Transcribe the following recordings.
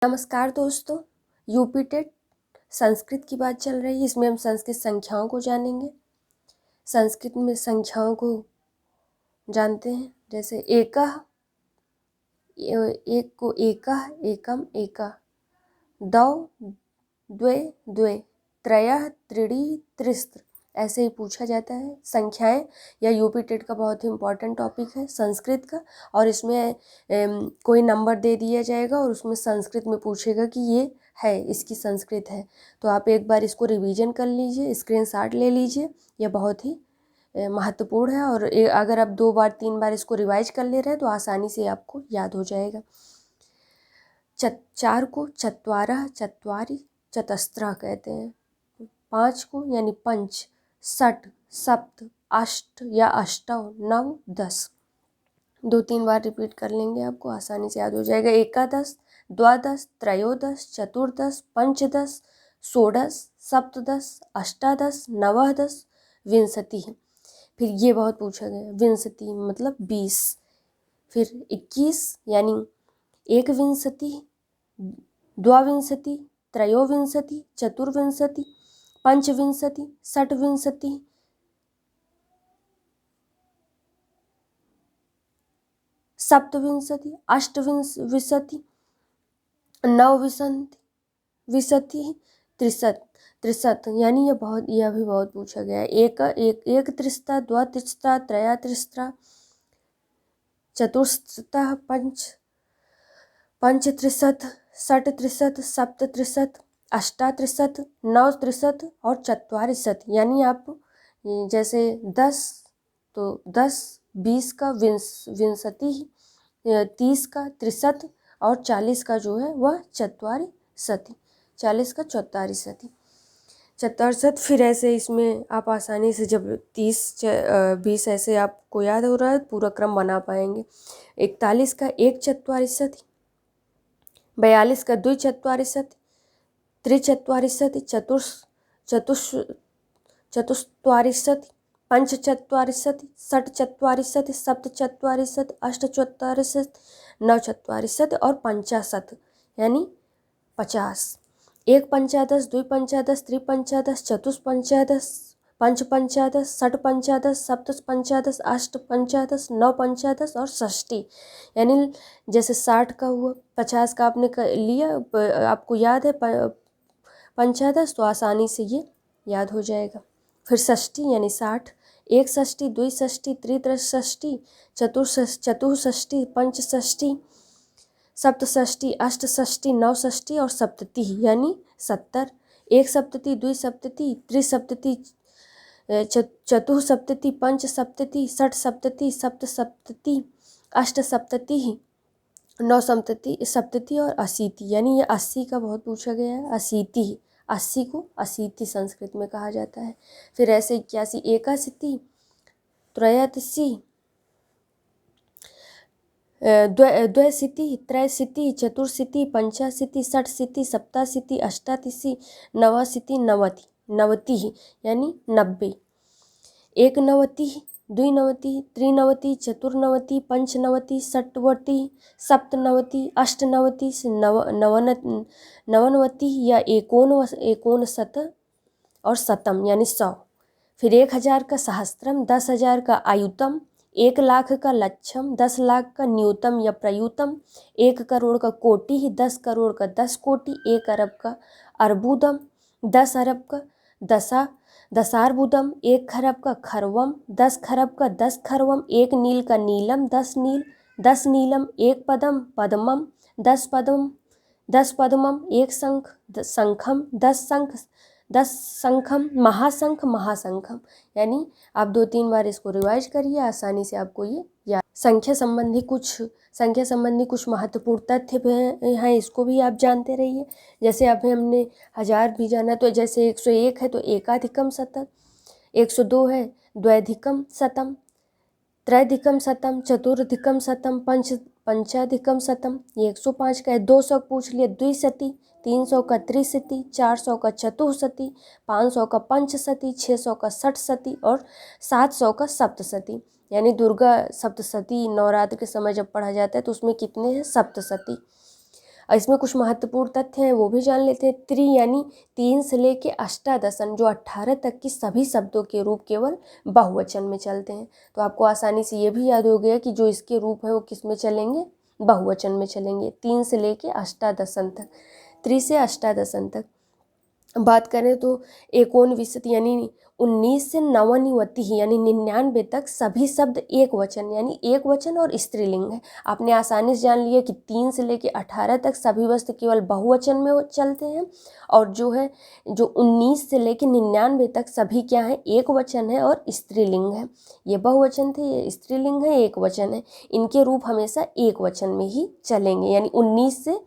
नमस्कार दोस्तों, UP TET Sanskrit की बात चल रही है। इसमें हम संस्कृत संख्याओं को जानेंगे। संस्कृत में संख्याओं को जानते हैं, जैसे एकः, एक को एकः, एकम, एका, द्वौ, द्वे, द्वे, त्रयः, त्रीणि, त्रिस्त्र, ऐसे ही पूछा जाता है। संख्याएं या यूपी टेट का बहुत ही इम्पोर्टेंट टॉपिक है संस्कृत का, और इसमें कोई नंबर दे दिया जाएगा और उसमें संस्कृत में पूछेगा कि ये है, इसकी संस्कृत है। तो आप एक बार इसको रिवीजन कर लीजिए, स्क्रीनशॉट ले लीजिए, यह बहुत ही महत्वपूर्ण है। और अगर आप 2 बार 3 बार इसको रिवाइज कर ले रहे हैं तो आसानी से आपको याद हो जाएगा। चार को चत्वारः, चत्वारि, चतस्रः कहते हैं। 5 को यानी पंच, षट, सप्त, अष्ट या अष्टौ, नव, 10। 2-3 बार रिपीट कर लेंगे, आपको आसानी से याद हो जाएगा। एकादश, द्वादश, त्रयोदश, चतुर्दश, पंचदश, षोडश, सप्तदश, अष्टादश, नवदश, विंशतिः। फिर ये बहुत पूछा गया, विंशति मतलब 20। फिर 21 यानी एकविंशतिः, द्वाविंशतिः, त्रयोविंशतिः, चतुर्विंशतिः, पंचविंशतिः, षट्विंशतिः, सप्तविंशतिः, अष्टविंशतिः, नवविंशतिः, त्रिशत यानी यह भी बहुत पूछा गया है। एक त्रिशता, द्वा त्रिशता, त्रया त्रिशता, चतुस्त्रः, पंचत्रिशत, षट्त्रिशत, सप्तत्रिशत, अष्टात्रिशत, नवत्रिशत और चत्वारिशत। यानी आप जैसे 10 तो 10, 20 का विंशति, 30 का त्रिशत और 40 का जो है वह चत्वारिशति, 40 का चौतारिशति, चतुर्शत। फिर ऐसे इसमें आप आसानी से जब 30-20 ऐसे आपको याद हो रहा है पूरा क्रम बना पाएंगे। 41 का एक चत्वारिशति, 42 का द्विचत्वारिशति, त्रिचत्वारिशति, चतुस्त्वारिशति, पंचचत्वारिशति, षट्चत्वारिशति, सप्तचत्वारिशति, अष्टचत्वारिशति, नवचत्वारिशति और 50 यानी 50। एक पंचादश, द्विपंचादश, त्रिपंचादश, चतुष्पंचादश, पंचपंचादश, षट्पंचादश, सप्तपंचादश, अष्टपंचादश, नवपंचादश और षष्ठी। यानी जैसे 60 का हुआ, 50 का आपने लिया, आपको याद है पंचादश, तो आसानी से ये याद हो जाएगा। फिर षष्ठी यानी 60, एक षष्ठी, द्विषष्ठी, त्रिषष्ठी, चतुष्षष्ठी, पंचषष्ठी, सप्तषष्ठी, अष्टषष्ठी, नवषष्ठी और सप्तति यानी 70। एक सप्तति, द्विसप्तति, त्रिसप्तति, चतुःसप्तति, पंचसप्तति, षट्सप्तति, सप्तसप्तति, अष्टसप्तति, नवसप्तति और अशीति। यानी ये 80 का बहुत पूछा गया है। अशीति, 80 को अशीति संस्कृत में कहा जाता है। फिर ऐसे 81, एकाशीति, त्रयाशीति, द्वैशीति, त्रैशीति, चतुर्शीति, पंचाशीति, षट्शीति, सप्ताशीति, अष्टाशीति, नवाशीति, नवतिः यानी 90। एकनवतिः, द्विनवतिः, त्रिनवतिः, चतुर्नवतिः, पंचनवतिः, षट्नवतिः, सप्तनवतिः, अष्टनवतिः, नवनवतिः या एकोनशत और शतम यानी 100। फिर 1000 का सहस्त्रम, 10,000 का आयुतम, 1 लाख का लक्षम, 10 लाख का न्यूतम या प्रयुतम, 1 करोड़ का कोटि, 10 करोड़ का 10 कोटि, 1 अरब का अर्बुदम, 10 अरब का दशार्बुदम, 1 खरब का खरवम, 10 खरब का 10 खरवम, 1 नील का नीलम, 10 नील, 10 नीलम, 1 पदम पद्मम, 10 पद्मम, 1 शंख शंखम, 10 शंखम, महाशंखम। यानी आप 2-3 बार इसको रिवाइज करिए, आसानी से आपको ये याद। संख्या संबंधी कुछ महत्वपूर्ण तथ्य हैं, इसको भी आप जानते रहिए। जैसे अभी हमने 1000 भी जाना, तो जैसे 101 है तो एकाधिकम शतम, 102 है द्वैधिकम शतम, त्रैधिकम शतम, चतुर्धिकम शतम, पंचाधिकम शतम। ये 105 का है। 200 पूछ लिए द्विशती, 300 का त्रिशती, 400 का चतुःशती, 500 का पंचशती, 600 का षट्शती और 700 का सप्तशती। यानी दुर्गा सप्तशती नवरात्र के समय जब पढ़ा जाता है तो उसमें कितने हैं? सप्तशती। और इसमें कुछ महत्वपूर्ण तथ्य हैं वो भी जान लेते हैं। त्रि यानी 3 से लेके अष्टादशन जो 18 तक की सभी शब्दों के रूप केवल बहुवचन में चलते हैं। तो आपको आसानी से ये भी याद हो गया कि जो इसके रूप है वो किस में चलेंगे, बहुवचन में चलेंगे। 3 से लेके अष्टादशन तक, त्रि से अष्टादशन तक। बात करें तो एकोनविंशति यानी 19 से नवनिवति यानी 99 तक सभी शब्द एक वचन यानी एक वचन और स्त्रीलिंग है। आपने आसानी से जान लिया कि 3 से लेकर 18 तक सभी वस्तु केवल बहुवचन में चलते हैं, और जो 19 से लेकर 99 तक सभी क्या है, एक वचन है और स्त्रीलिंग है। ये बहुवचन थे, ये स्त्रीलिंग है, एक वचन है। इनके रूप हमेशा एक वचन में ही चलेंगे यानी 19 से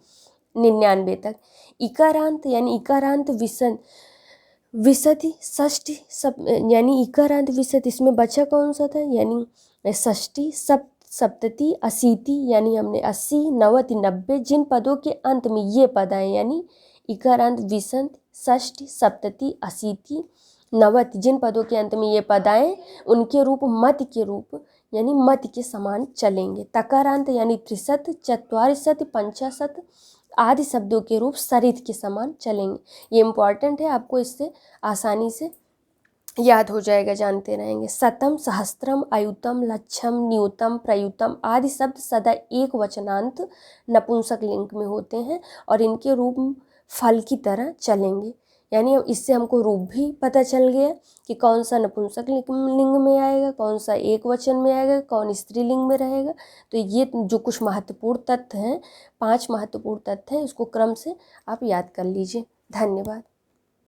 99 तक। इकारांत यानी इकारांत विसति षष्ठी सब यानी इकारांत विसति, इसमें बचा कौन सा था, यानी षष्ठी सप्तति अशीति यानी हमने 80 90 90 जिन पदों के अंत में ये पद आए यानी इकारांत विसंत षष्ठी सप्तति अशीति 90 जिन पदों के अंत में ये पद आए उनके रूप मत के रूप यानी मत के समान चलेंगे। तकारांत यानी त्रिशत चत्वारिशत पंचाशत आदि शब्दों के रूप सरित के समान चलेंगे। ये इम्पॉर्टेंट है, आपको इससे आसानी से याद हो जाएगा, जानते रहेंगे। शतम सहस्त्रम अयुतम लक्षम न्यूतम प्रयुतम आदि शब्द सदा एक वचनांत नपुंसक लिंग में होते हैं और इनके रूप फल की तरह चलेंगे। यानी इससे हमको रूप भी पता चल गया कि कौन सा नपुंसक लिंग में आएगा, कौन सा एक वचन में आएगा, कौन स्त्रीलिंग में रहेगा। तो ये जो कुछ महत्वपूर्ण तथ्य हैं, 5 महत्वपूर्ण तथ्य हैं, इसको क्रम से आप याद कर लीजिए। धन्यवाद।